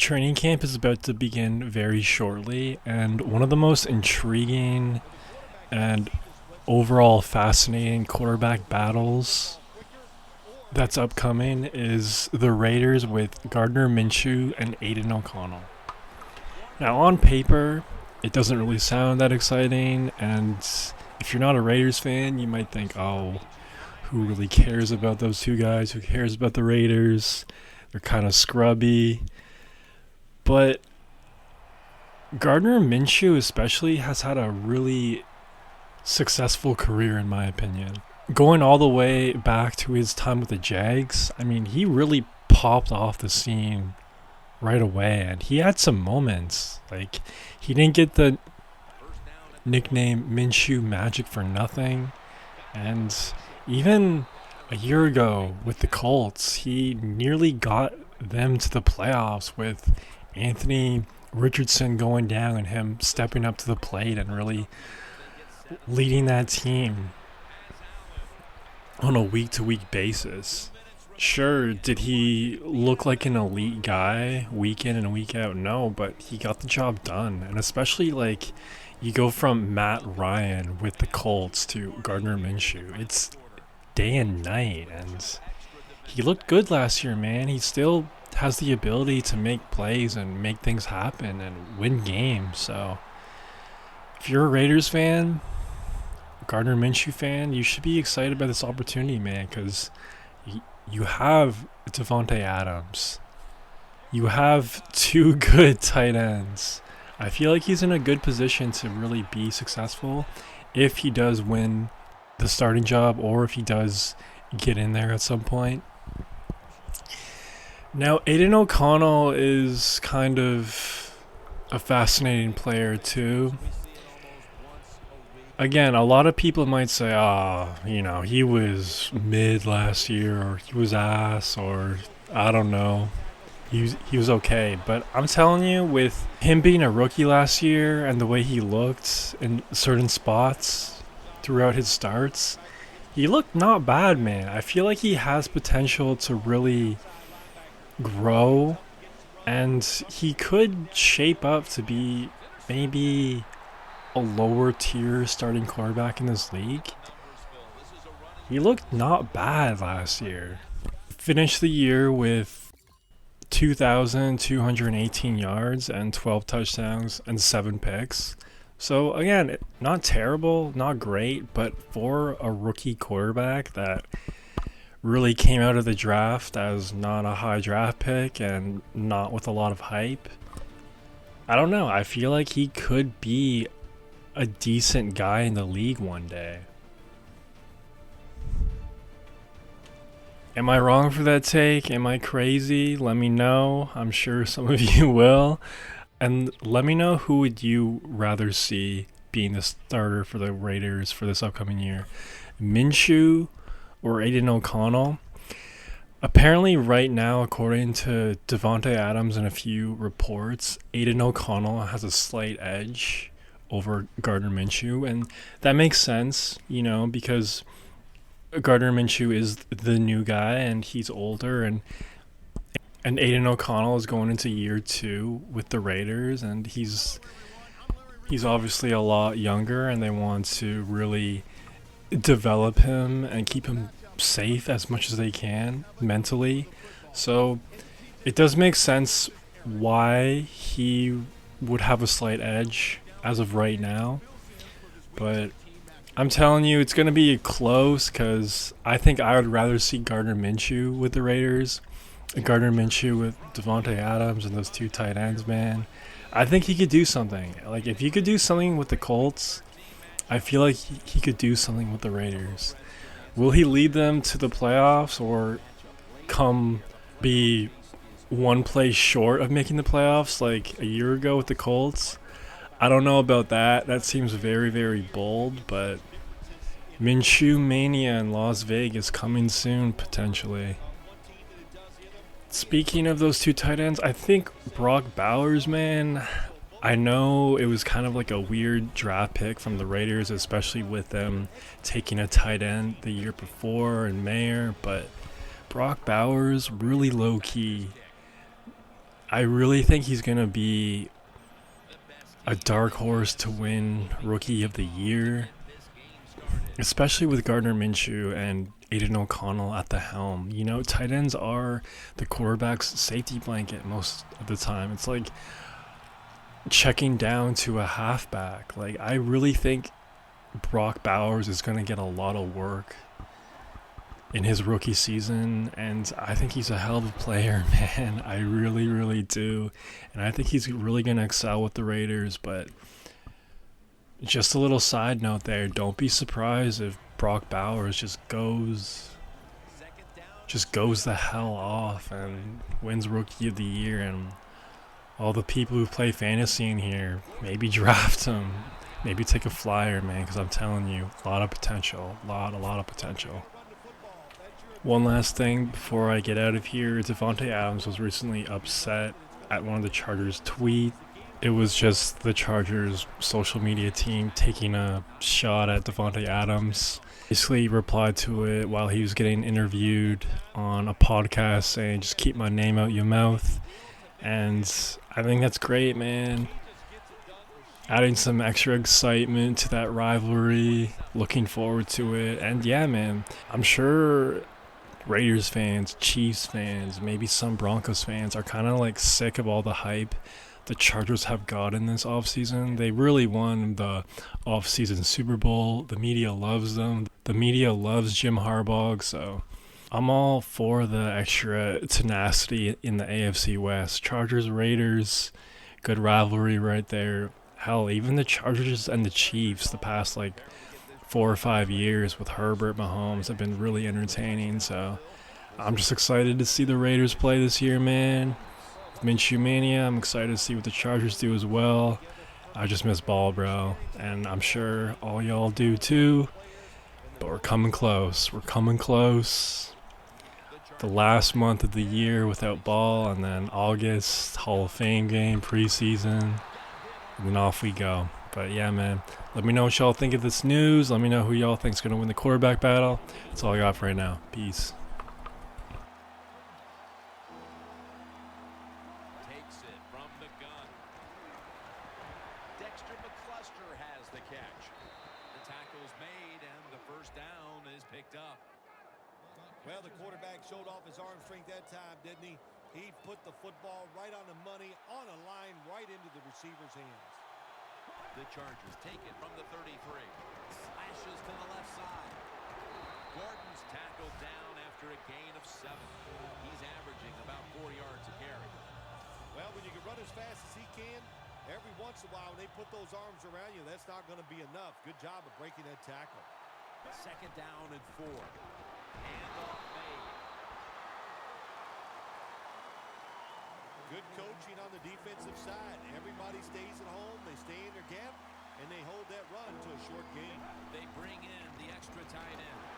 Training camp is about to begin very shortly, and one of the most intriguing and overall fascinating quarterback battles that's upcoming is the Raiders with Gardner Minshew and Aiden O'Connell. Now, on paper, it doesn't really sound that exciting, and if you're not a Raiders fan, you might think, oh, who really cares about those two guys? Who cares about the Raiders? They're kind of scrubby. But Gardner Minshew especially has had a really successful career, in my opinion. Going all the way back to his time with the Jags, I mean, he really popped off the scene right away, and he had some moments. Like, he didn't get the nickname Minshew Magic for nothing, and even a year ago with the Colts, he nearly got them to the playoffs with Anthony Richardson going down and him stepping up to the plate and really leading that team on a week-to-week basis. Sure, did he look like an elite guy week in and week out? No, but he got the job done. And especially, like, you go from Matt Ryan with the Colts to Gardner Minshew. It's day and night, and he looked good last year, man. He still has the ability to make plays and make things happen and win games. So if you're a Raiders fan, Gardner Minshew fan, you should be excited about this opportunity, man, because you have Davante Adams. You have two good tight ends. I feel like he's in a good position to really be successful if he does win the starting job or if he does get in there at some point. Now, Aiden O'Connell is kind of a fascinating player too. Again, a lot of people might say, he was mid last year, or he was ass, or I don't know. He was okay. But I'm telling you, with him being a rookie last year and the way he looked in certain spots throughout his starts, he looked not bad, man. I feel like he has potential to really grow, and he could shape up to be maybe a lower tier starting quarterback in this league. He looked not bad last year. Finished the year with 2,218 yards and 12 touchdowns and 7 picks. So again, not terrible, not great, but for a rookie quarterback that really came out of the draft as not a high draft pick and not with a lot of hype, I don't know. I feel like he could be a decent guy in the league one day. Am I wrong for that take? Am I crazy? Let me know. I'm sure some of you will. And let me know, who would you rather see being the starter for the Raiders for this upcoming year? Minshew or Aiden O'Connell? Apparently right now, according to Davante Adams and a few reports, Aiden O'Connell has a slight edge over Gardner Minshew, and that makes sense, because Gardner Minshew is the new guy and he's older, and Aiden O'Connell is going into year 2 with the Raiders, and he's obviously a lot younger, and they want to really develop him and keep him safe as much as they can mentally. So it does make sense why he would have a slight edge as of right now, but I'm telling you, it's going to be close, because I think I would rather see Gardner Minshew with the Raiders. Gardner Minshew with Davante Adams and those two tight ends, man. I think he could do something. Like, if he could do something with the Colts, I feel like he could do something with the Raiders. Will he lead them to the playoffs or come be one play short of making the playoffs like a year ago with the Colts? I don't know about that. That seems very, very bold, but Minshew Mania in Las Vegas coming soon, potentially. Speaking of those two tight ends, I think Brock Bowers, man, I know it was kind of like a weird draft pick from the Raiders, especially with them taking a tight end the year before and Mayer, but Brock Bowers, really low-key. I really think he's going to be a dark horse to win Rookie of the Year, especially with Gardner Minshew and Aiden O'Connell at the helm. You know, tight ends are the quarterback's safety blanket most of the time. It's like checking down to a halfback. Like, I really think Brock Bowers is going to get a lot of work in his rookie season, and I think he's a hell of a player, man. I really, really do. And I think he's really going to excel with the Raiders, but just a little side note there, don't be surprised if Brock Bowers just goes the hell off and wins Rookie of the Year, and all the people who play fantasy in here, maybe draft him. Maybe take a flyer, man, because I'm telling you, a lot of potential. A lot of potential. One last thing before I get out of here, Davante Adams was recently upset at one of the Chargers' tweets. It was just the Chargers' social media team taking a shot at Davante Adams. Basically replied to it while he was getting interviewed on a podcast saying, just keep my name out your mouth. And I think that's great, man. Adding some extra excitement to that rivalry. Looking forward to it. And yeah, man, I'm sure Raiders fans, Chiefs fans, maybe some Broncos fans are kind of like sick of all the hype the Chargers have gotten this offseason. They really won the offseason Super Bowl. The media loves them. The media loves Jim Harbaugh. So I'm all for the extra tenacity in the AFC West. Chargers, Raiders, good rivalry right there. Hell, even the Chargers and the Chiefs the past 4 or 5 years with Herbert, Mahomes have been really entertaining. So I'm just excited to see the Raiders play this year, man. With Minshew Mania, I'm excited to see what the Chargers do as well. I just miss ball, bro. And I'm sure all y'all do too. But we're coming close. We're coming close. The last month of the year without ball, and then August, Hall of Fame game, preseason. And then off we go. But yeah, man, let me know what y'all think of this news. Let me know who y'all think's going to win the quarterback battle. That's all I got for right now. Peace. Takes it from the gun. Dexter McCluster has the catch. The tackle's made, and the first down is picked up. Well, the quarterback showed off his arm strength that time, didn't he? He put the football right on the money, on a line, right into the receiver's hands. The Chargers take it from the 33. Slashes to the left side. Gordon's tackled down after a gain of 7. He's averaging about 4 yards a carry. Well, when you can run as fast as he can, every once in a while when they put those arms around you, that's not going to be enough. Good job of breaking that tackle. Second down and 4. Handoff made. Good coaching on the defensive side. Everybody stays at home. They stay in their gap, and they hold that run to a short gain. They bring in the extra tight end.